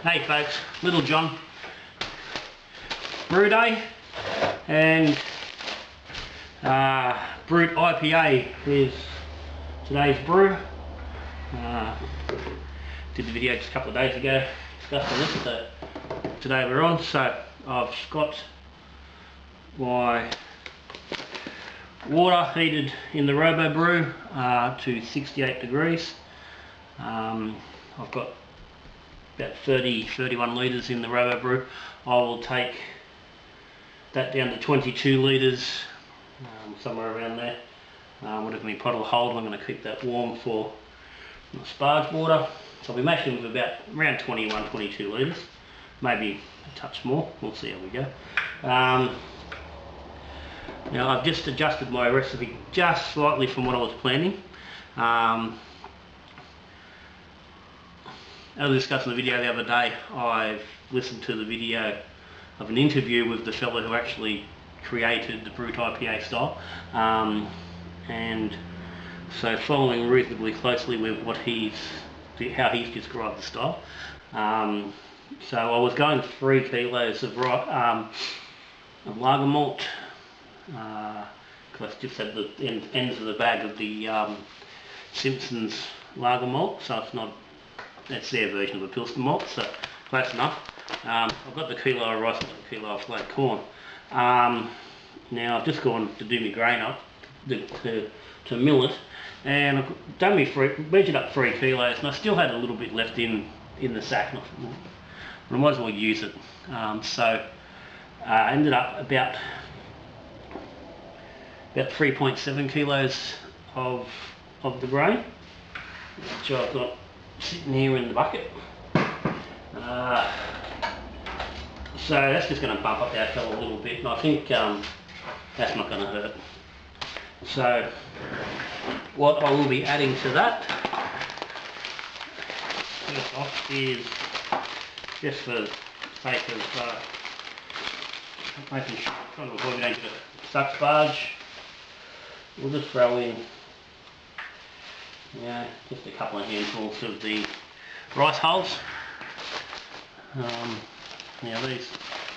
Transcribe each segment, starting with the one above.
Hey folks, Little John. Brew day and Brut IPA is today's brew. Did the video just a couple of days ago discussing this, so today we're on. So I've got my water heated in the Robobrew to 68 degrees. I've got about 31 litres in the Robobrew. I will take that down to 22 litres, somewhere around there. Whatever my pot will hold, I'm going to keep that warm for my sparge water. So I'll be mashing with around 21-22 litres, maybe a touch more. We'll see how we go. Now I've just adjusted my recipe just slightly from what I was planning. As I discussed in the video the other day, I've listened to the video of an interview with the fellow who actually created the Brut IPA style, and so following reasonably closely with how he's described the style. So I was going 3 kilos of lager malt, because I just had the ends of the bag of the Simpson's lager malt, so that's their version of a Pilsner malt, so close enough. I've got the kilo of rice, I've got the kilo of flat corn. Now I've just gone to do my grain up to mill it, and I've done measured up 3 kilos, and I still had a little bit left in the sack, and I might as well use it. So I ended up about 3.7 kilos of the grain, which I've got sitting here in the bucket. So that's just going to bump up our fella a little bit, and I think that's not going to hurt. So what I will be adding to that first off is, just for the sake of making sure, trying to avoid we don't get a stuck sparge, we'll just throw in just a couple of handfuls of the rice hulls. Now these,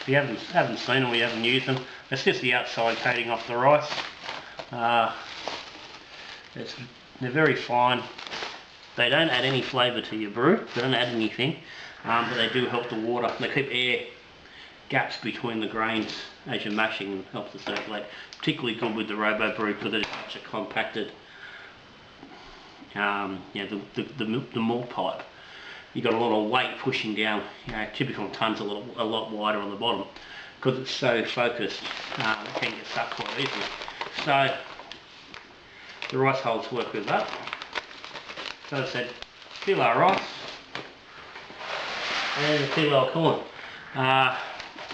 if you haven't seen them, we haven't used them, it's just the outside coating off the rice. They're very fine. They don't add any flavour to your brew, they don't add anything, but they do help the water. They keep air gaps between the grains as you're mashing and helps to circulate. Particularly good with the Robobrew because it's such a compacted the malt pipe. You've got a lot of weight pushing down. Typical ton's a lot wider on the bottom because it's so focused. It can get stuck quite easily. So the rice hulls work with that. So as I said, kilo of rice and a kilo of corn. Now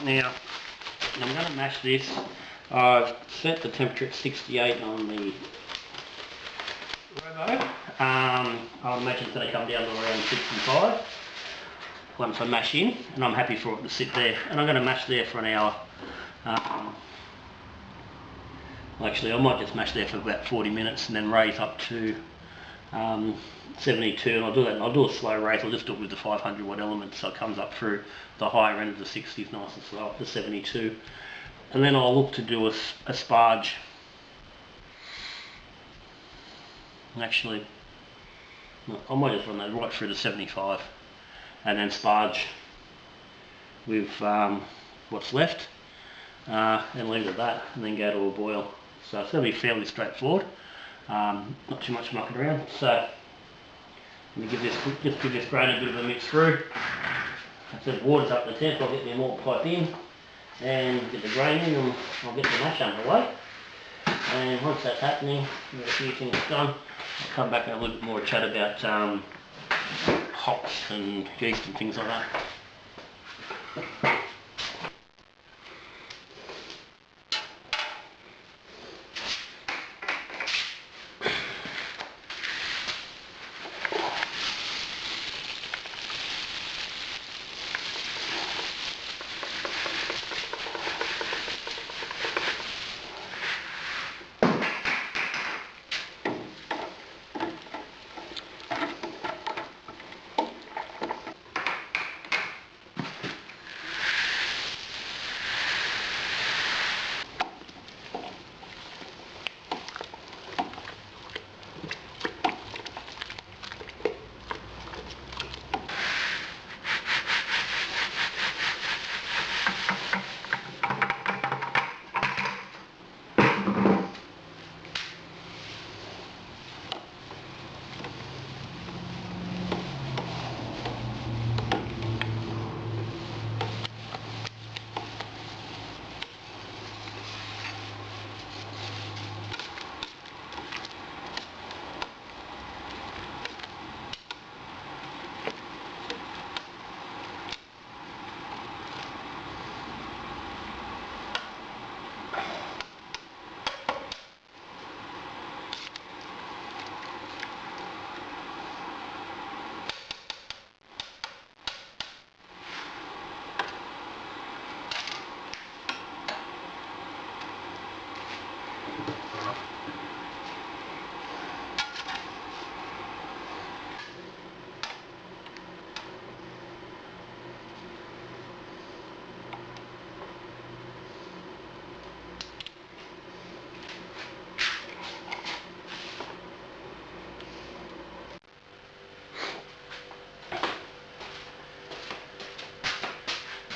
I'm going to mash this. I've set the temperature at 68 on the Robo. I would imagine it's going to come down to around 65 once I mash in, and I'm happy for it to sit there. And I'm going to mash there for an hour. Actually, I might just mash there for about 40 minutes and then raise up to 72, and I'll do that. And I'll do a slow raise. I'll just do it with the 500 watt element, so it comes up through the higher end of the 60s, nice and slow up to 72. And then I'll look to do a sparge. Actually, I might just run that right through to 75 and then sparge with what's left and leave it at that, and then go to a boil. So it's going to be fairly straightforward, not too much mucking around. So let me give this grain a bit of a mix through. I said water's up to temp. I'll get the malt pipe in and get the grain in, and I'll get the mash underway. And once that's happening, we've got a few things done. I'll come back and have a little bit more chat about hops and yeast and things like that.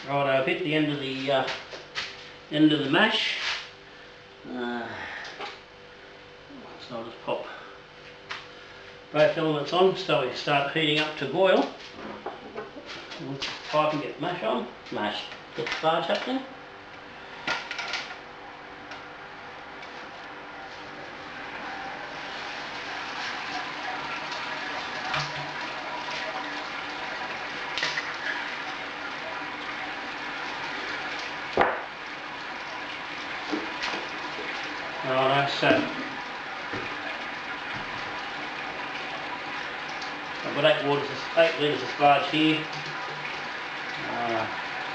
Right, I've hit the end of the mash. So I'll just pop both elements on so we start heating up to boil. If I can get mash on, get the sparge happening. Alright, so I've got 8 litres of sparge here,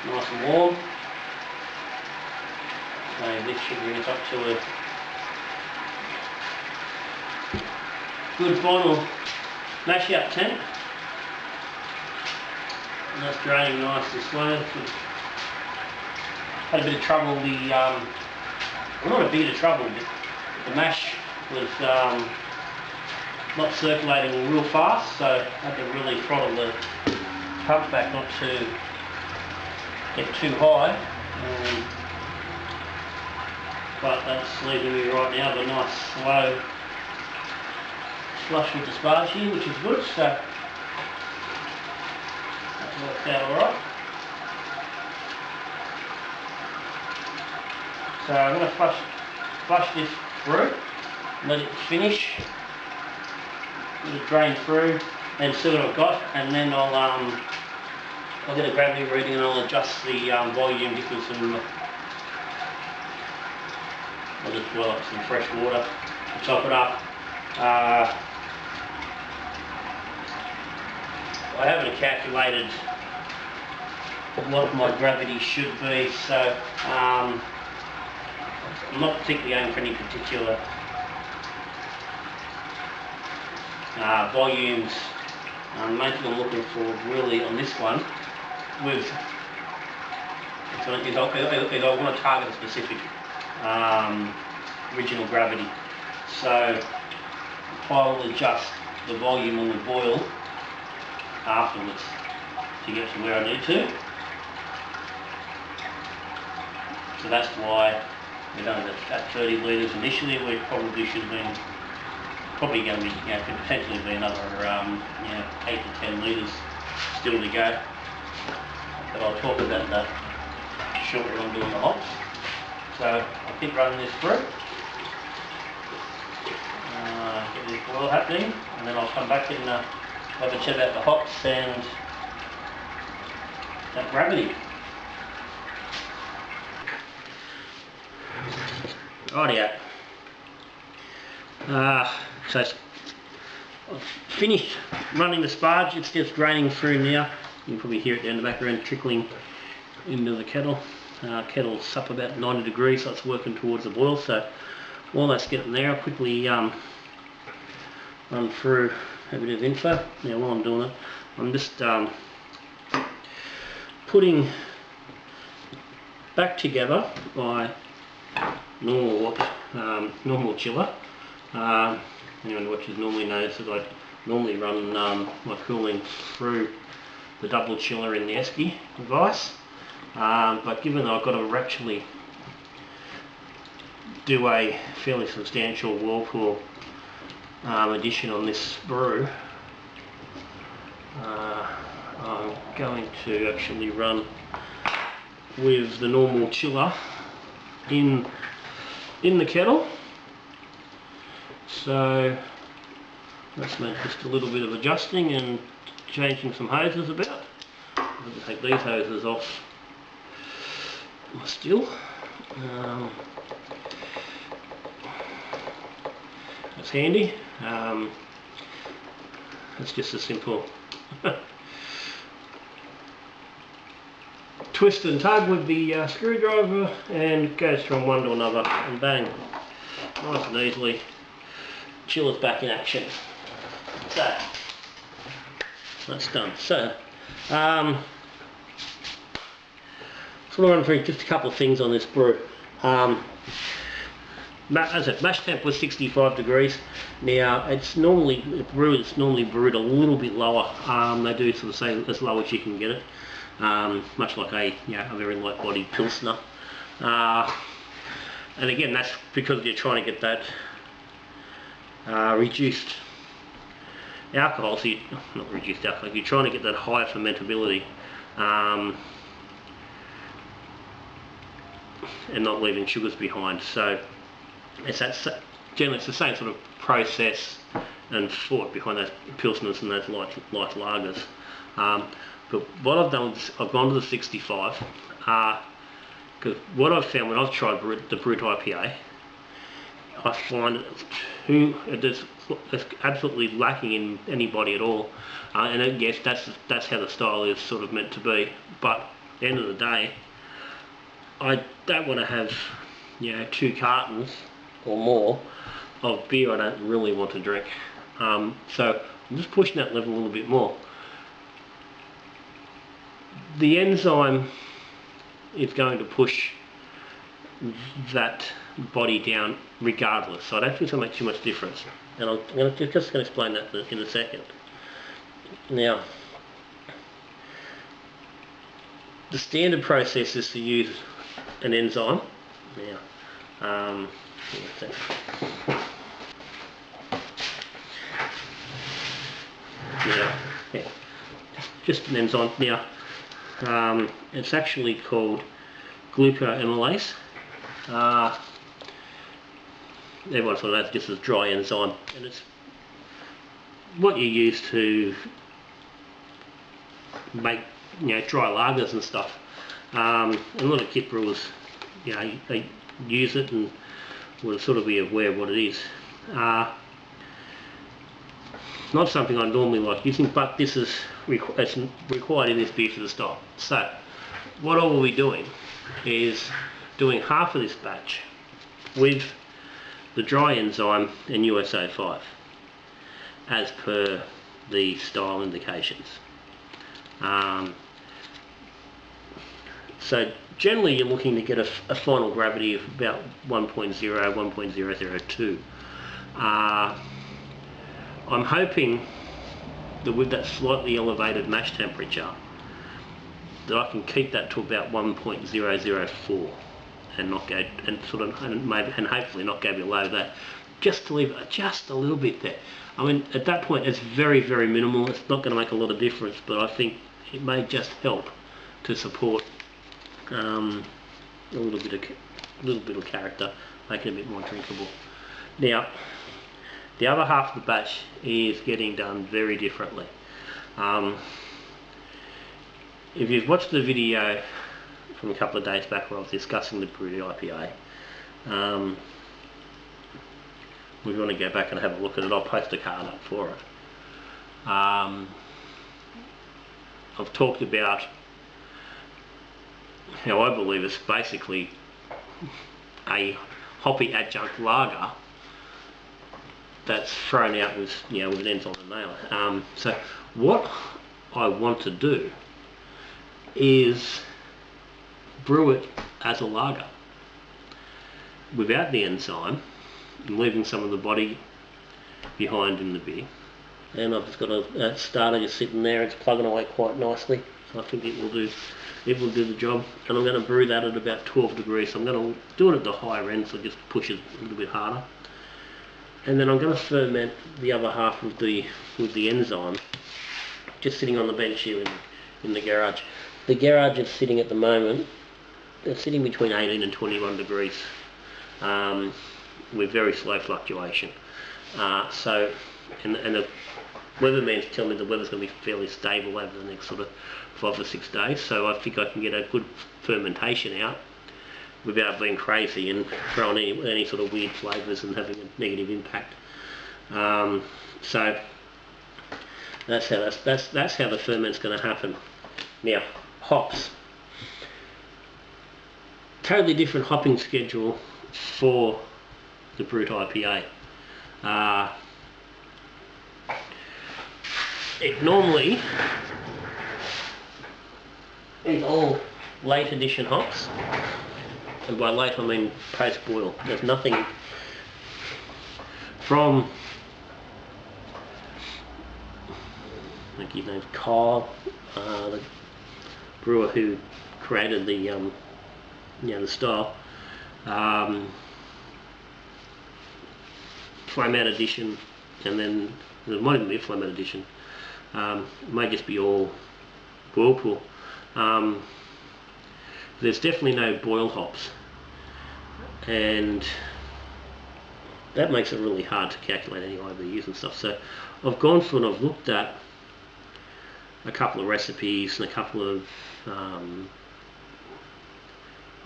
nice and warm. So this should bring us up to a good final mash out temp. And that's draining nice and slow. Had a bit of trouble, not a bit of trouble, but the mash was not circulating real fast, so I had to really throttle the pump back not to get too high. But that's leaving me right now with a nice slow flush with the sparge here, which is good, so that worked out alright. So I'm going to flush this through, let it finish, let it drain through, and see what I've got, and then I'll get a gravity reading and I'll adjust the volume because I'll just boil up some fresh water to top it up. I haven't calculated what my gravity should be, so I'm not particularly aiming for any particular volumes. Main thing I'm looking for really on this one is I want to target a specific original gravity. So I will adjust the volume on the boil afterwards to get to where I need to. So that's why we're done at 30 litres initially. We probably should have been, probably going to be, could potentially be another 8 to 10 litres still to go. But I'll talk about that shortly when I'm doing the hops. So I'll keep running this through, get this boil happening, and then I'll come back and have a chat about the hops and that gravity. Rightio. So I've finished running the sparge. It's just draining through now. You can probably hear it down the background trickling into the kettle. Kettle's up about 90 degrees, so it's working towards the boil. So while that's getting there, I'll quickly run through a bit of info. Now while I'm doing it, I'm just putting back together my normal chiller. Anyone who watches normally knows that I normally run my cooling through the double chiller in the esky device. But given that I've got to actually do a fairly substantial whirlpool addition on this brew, I'm going to actually run with the normal chiller in the kettle. So that's meant just a little bit of adjusting and changing some hoses about. I'm going to take these hoses off still. That's handy. It's just a simple twist and tug with the screwdriver, and it goes from one to another, and bang, nice and easily, chiller's back in action. So that's done. So so I'll run through just a couple of things on this brew. As I said, mash temp was 65 degrees. Now it's normally brewed a little bit lower. They do sort of say as low as you can get it, much like a very light-bodied pilsner. And again, that's because you're trying to get that reduced alcohol. So not reduced alcohol. You're trying to get that higher fermentability, and not leaving sugars behind. So generally it's the same sort of process and thought behind those pilsners and those light lagers. But what I've done is I've gone to the 65, because what I've found when I've tried the Brut IPA, I find it's absolutely lacking in any body at all. And yes, that's how the style is sort of meant to be. But at the end of the day, I don't want to have 2 cartons or more of beer I don't really want to drink. So I'm just pushing that level a little bit more. The enzyme is going to push that body down regardless, so I don't think it's going to make too much difference, and I'm just going to explain that in a second. Now, the standard process is to use an enzyme. Now, just an enzyme. Now, it's actually called glucoamylase. Everyone sort of knows this is dry enzyme, and it's what you use to make dry lagers and stuff. And a lot of kit brewers, they use it and will sort of be aware of what it is. Not something I normally like using, but this is it's required in this beer for the style. So what I will be doing is doing half of this batch with the dry enzyme and USO5 as per the style indications. So generally you're looking to get a final gravity of about 1.0, 1.002. I'm hoping that with that slightly elevated mash temperature that I can keep that to about 1.004 and not go and hopefully not go below that, just to leave it just a little bit there. I mean, at that point it's very, very minimal. It's not going to make a lot of difference, but I think it may just help to support a little bit of character, make it a bit more drinkable. Now, the other half of the batch is getting done very differently. If you've watched the video from a couple of days back where I was discussing the Brut IPA, if you want to go back and have a look at it, I'll post a card up for it. I've talked about how I believe it's basically a hoppy adjunct lager that's thrown out with with an enzyme and nail. So what I want to do is brew it as a lager without the enzyme and leaving some of the body behind in the beer. And I've just got a starter just sitting there. It's plugging away quite nicely, so I think it will do the job. And I'm going to brew that at about 12 degrees. So I'm going to do it at the higher end, so just push it a little bit harder. And then I'm going to ferment the other half with the enzyme, just sitting on the bench here in the garage. The garage is sitting at the moment, it's sitting between 18 and 21 degrees with very slow fluctuation. And the weatherman's telling me the weather's going to be fairly stable over the next sort of 5 to 6 days, so I think I can get a good fermentation out without being crazy and throwing any sort of weird flavours and having a negative impact. So that's how the ferment's going to happen. Now, hops. Totally different hopping schedule for the Brut IPA. It normally is all late edition hops. And by late I mean post boil. There's nothing from think his name's Kyle, the brewer who created the the style. Flame out edition, and then there might even be a flame out edition. It may just be all whirlpool. There's definitely no boil hops, and that makes it really hard to calculate any IBUs and stuff. So I've gone through and I've looked at a couple of recipes and a couple of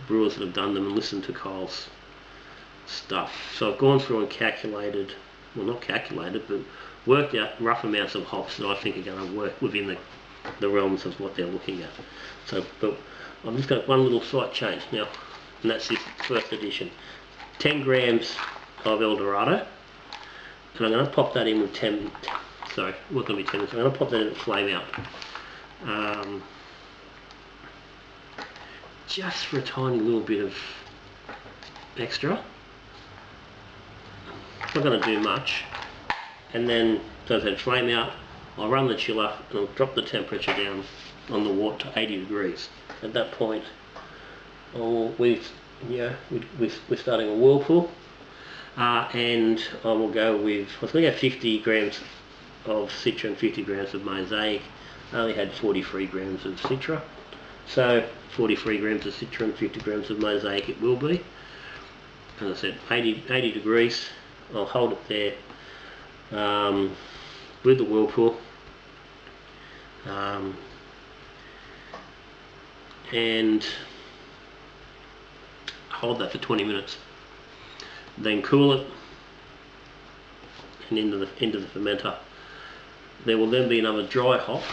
brewers that have done them and listened to Kyle's stuff. So I've gone through and calculated, well not calculated, but worked out rough amounts of hops that I think are going to work within the realms of what they're looking at. So, but I've just got one little slight change now, and that's this first edition. 10 grams of El Dorado, and I'm going to pop that in with 10, sorry, not going to be 10, so I'm going to pop that in with flame out. Just for a tiny little bit of extra. Not going to do much. And then, so as I said, flame out, I'll run the chiller and I'll drop the temperature down on the water to 80 degrees. At that point, we're starting a whirlpool, and I will go with, I was going to go 50 grams of Citra and 50 grams of Mosaic. I only had 43 grams of Citra, so 43 grams of Citra and 50 grams of Mosaic it will be. As I said, 80 degrees, I'll hold it there with the whirlpool, and hold that for 20 minutes. Then cool it and into the fermenter. There will then be another dry hop,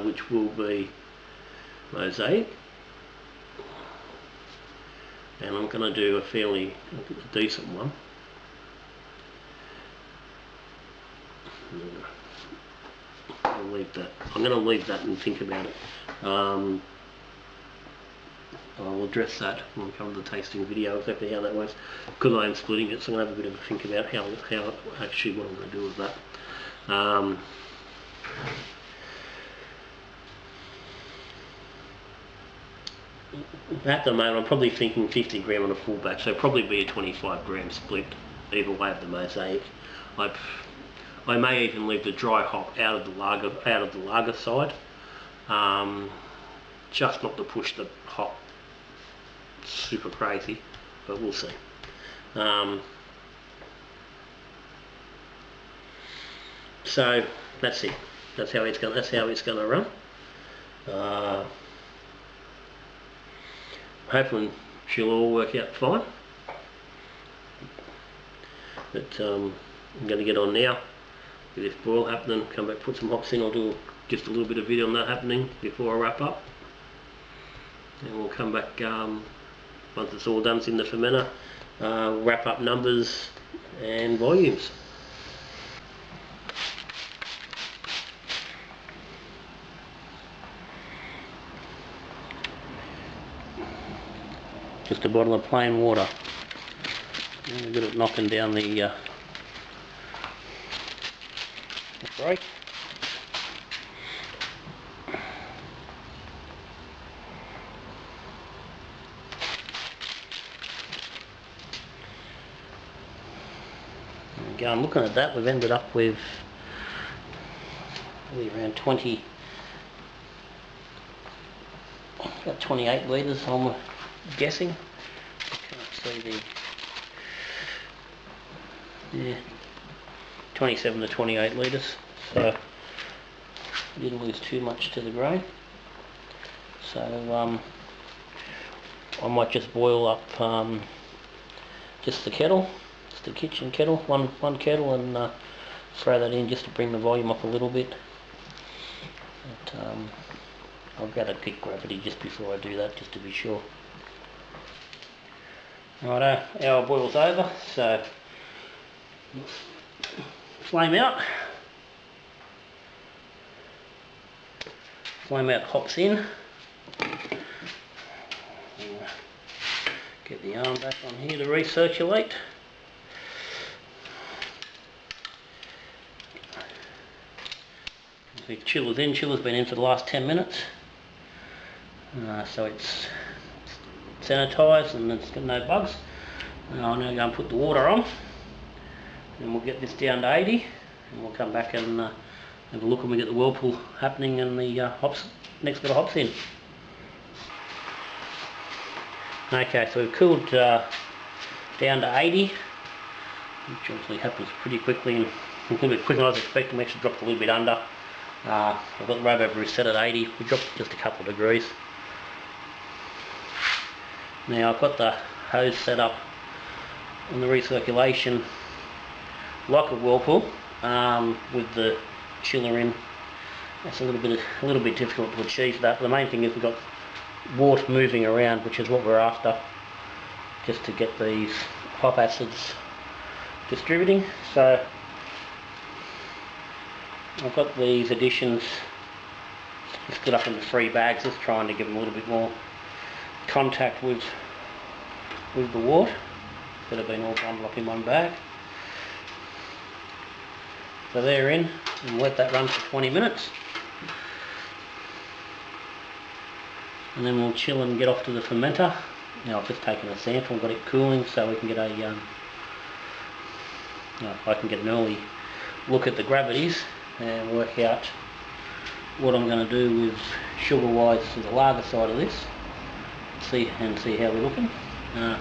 which will be Mosaic, and I'm going to do a fairly decent one. I'll leave that. I'm going to leave that and think about it. I'll address that when we come to the tasting video, exactly how that works, because I am splitting it, so I'm going to have a bit of a think about how actually what I'm going to do with that. At the moment, I'm probably thinking 50 gram on a full batch, so probably be a 25 gram split either way of the Mosaic. I may even leave the dry hop out of the lager side, just not to push the hop super crazy, but we'll see. So that's it. That's how it's going to run. Hopefully she'll all work out fine. But I'm going to get on now with this boil happening. Come back, put some hops in. I'll do just a little bit of video on that happening before I wrap up. And we'll come back once it's all done, it's in the fermenter, wrap up numbers and volumes. Just a bottle of plain water. And good at knocking down the brake. I'm looking at that, we've ended up with probably around 28 litres, I'm guessing. Can't see the 27 to 28 litres, so didn't lose too much to the grain. So I might just boil up just the kettle, just the kitchen kettle, one kettle, and throw that in just to bring the volume up a little bit. But, I'll go to kick gravity just before I do that, just to be sure. Righto, our boil's over, so flame out. Flame out hops in. Get the arm back on here to recirculate. The chiller's in. Chiller's been in for the last 10 minutes. So it's sanitised and it's got no bugs. I'll now go and put the water on, and we'll get this down to 80, and we'll come back and have a look when we get the whirlpool happening and the hops, next bit of hops in. Okay, so we've cooled down to 80, which obviously happens pretty quickly and a little bit quicker than I was expecting. We actually dropped a little bit under. I've got the Robobrew set at 80. We dropped just a couple of degrees. Now I've got the hose set up on the recirculation like a whirlpool with the chiller in. It's a little bit difficult to achieve that. The main thing is we've got water moving around, which is what we're after, just to get these hop acids distributing. So I've got these additions split up into 3 bags, just trying to give them a little bit more contact with the wort, instead of being all bundled up in one bag. So they're in, and let that run for 20 minutes. And then we'll chill and get off to the fermenter. Now I've just taken a sample and got it cooling so we can get I can get an early look at the gravities and work out what I'm going to do with sugar wise to the lager side of this. See how we're looking.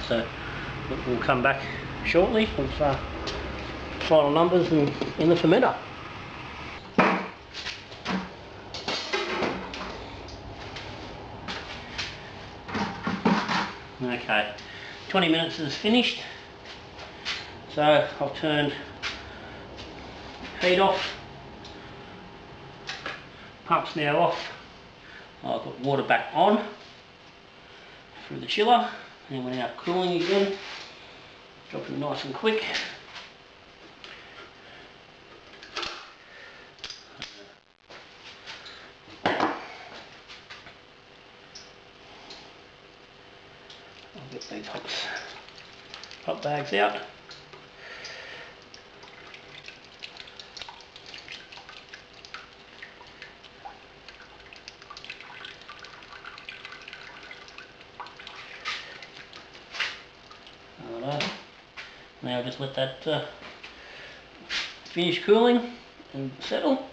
So we'll come back shortly with final numbers in the fermenter. Okay, 20 minutes is finished. So I've turned heat off, pump's now off. I've got water back on through the chiller, and we're now cooling again, dropping nice and quick. I'll get these hop bags out. Now just let that finish cooling and settle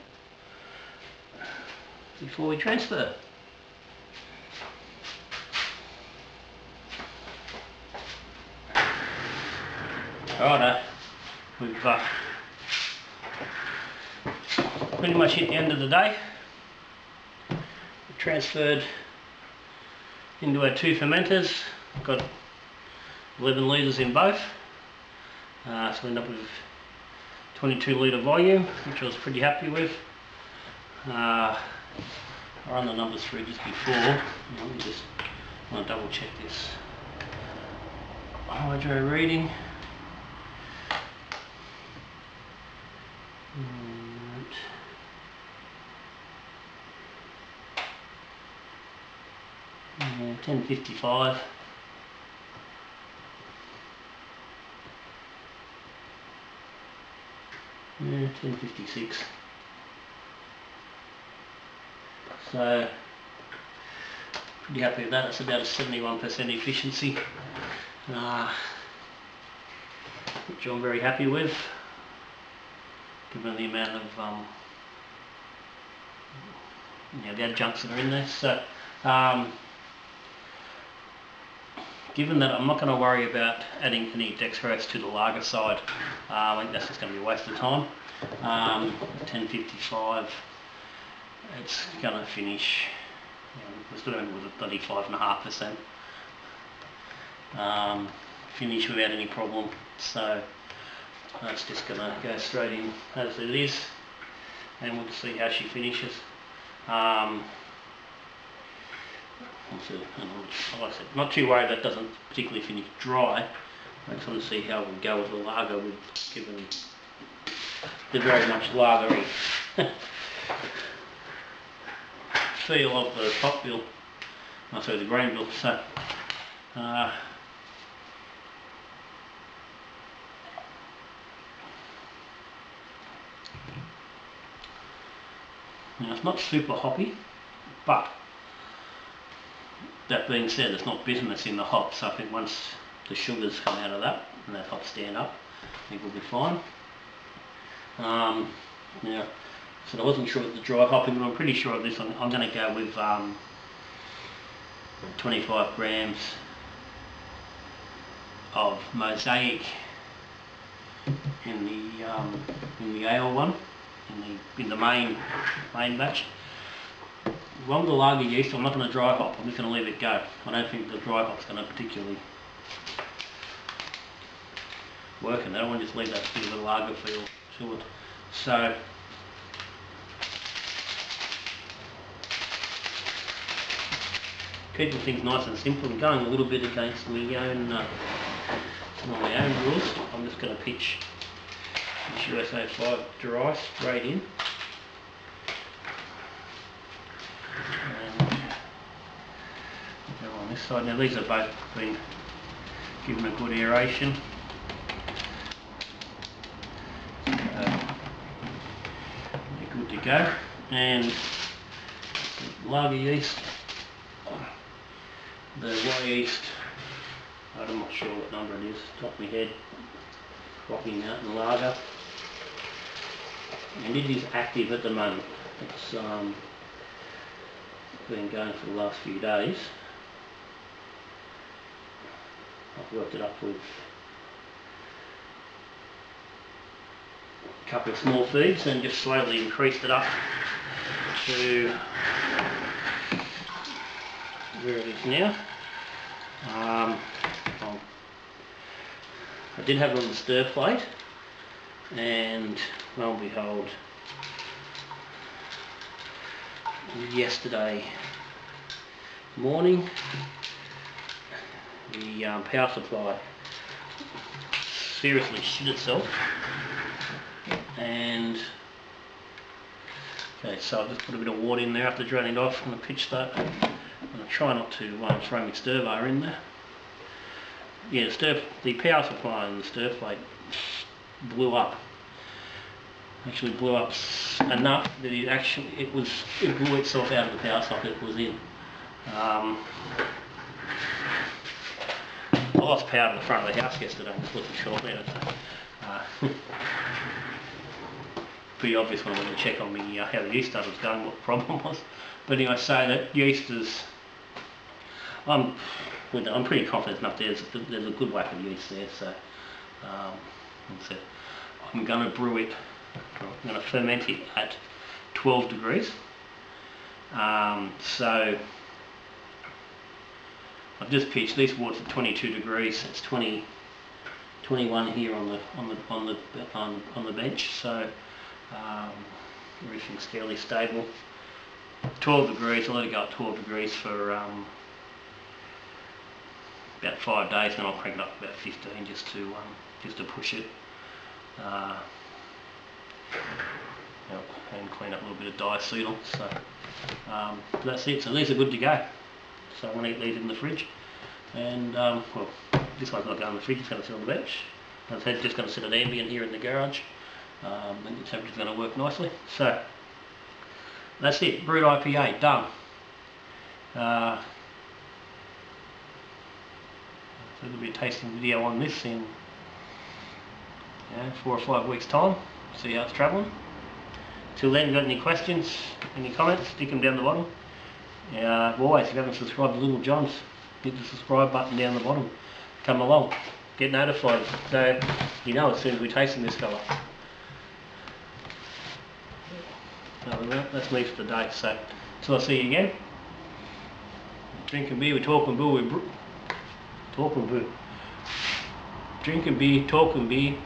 before we transfer. Righto, we've pretty much hit the end of the day. We've transferred into our 2 fermenters. Got 11 litres in both. So we end up with 22 litre volume, which I was pretty happy with. I run the numbers through just before. Let me just want to double check this hydro reading. Yeah, 1055. Yeah, 1056. So pretty happy with that. It's about a 71% efficiency, which I'm very happy with, given the amount of the adjuncts that are in there. So given that I'm not going to worry about adding any dextrose to the lager side, I think that's just going to be a waste of time. 1055, it's going to finish, we're still going with a 35.5% finish without any problem. So that's just going to go straight in as it is, and we'll see how she finishes. Like I said, not too worried that doesn't particularly finish dry. I just want to see how we go with the lager, given the very much lagery feel of the hop bill, sorry, the grain bill. So Now it's not super hoppy, but that being said, there's not bitterness in the hops, so I think once the sugars come out of that and that hops stand up, I think we'll be fine. Now, so I wasn't sure with the dry hopping, but I'm pretty sure of this. I'm going to go with 25 grams of mosaic in the ale one, in the main batch. One with the lager yeast, I'm not going to dry hop. I'm just going to leave it go. I don't think the dry hop's going to particularly work in that. I want to just leave that bit of a lager feel to it. So keeping things nice and simple and going a little bit against my own rules, I'm just going to pitch this USA 5 dry straight in. And go on this side. Now these are both been given a good aeration. They're good to go. And lager yeast, the white yeast, I'm not sure what number it is, top of my head, Rocky Mountain Lager, and it is active at the moment. It's been going for the last few days. I've worked it up with a couple of small feeds and just slowly increased it up to where it is now. I did have it on the stir plate, and lo and behold, yesterday morning the power supply seriously shit itself, and okay, so I've just put a bit of water in there after draining it off. I'm going to pitch that. I'm going to try not to throw my stir bar in there. Yeah, the power supply and the stir plate blew up. Actually blew up enough that it blew itself out of the power socket it was in. I lost power to the front of the house yesterday, just looking shortly at it. Pretty obvious when I went to check on me how the yeast starter was going, what the problem was. But anyway, so that yeast is, I'm pretty confident enough there's a good whack of yeast there. So I'm going to brew it, I'm going to ferment it at 12 degrees. So I've just pitched these waters at 22 degrees. It's 21 here on the bench. So everything's fairly stable. 12 degrees. I'll let it go at 12 degrees for about 5 days, and I'll crank it up about 15 just to push it. And clean up a little bit of diacetyl. So that's it. So these are good to go. So I'm going to leave these in the fridge, and well, this one's not going in the fridge, it's going to sit on the bench. As I said, it's just going to sit at ambient here in the garage, and the temperature's going to work nicely. So that's it, Brut IPA, done. So there'll be a tasting video on this in 4 or 5 weeks time, see how it's travelling. Till then, if you've got any questions, any comments, stick them down the bottom. Always, if you haven't subscribed to Little John's, hit the subscribe button down the bottom. Come along, get notified, so you know as soon as we tasting this fella. Other than that, that's me for the day. So till I see you again. Drinking beer, we talking brew, we brew. Talking brew. Drinking beer, talking beer.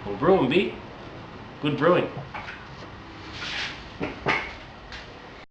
Or brewing beer. Good brewing.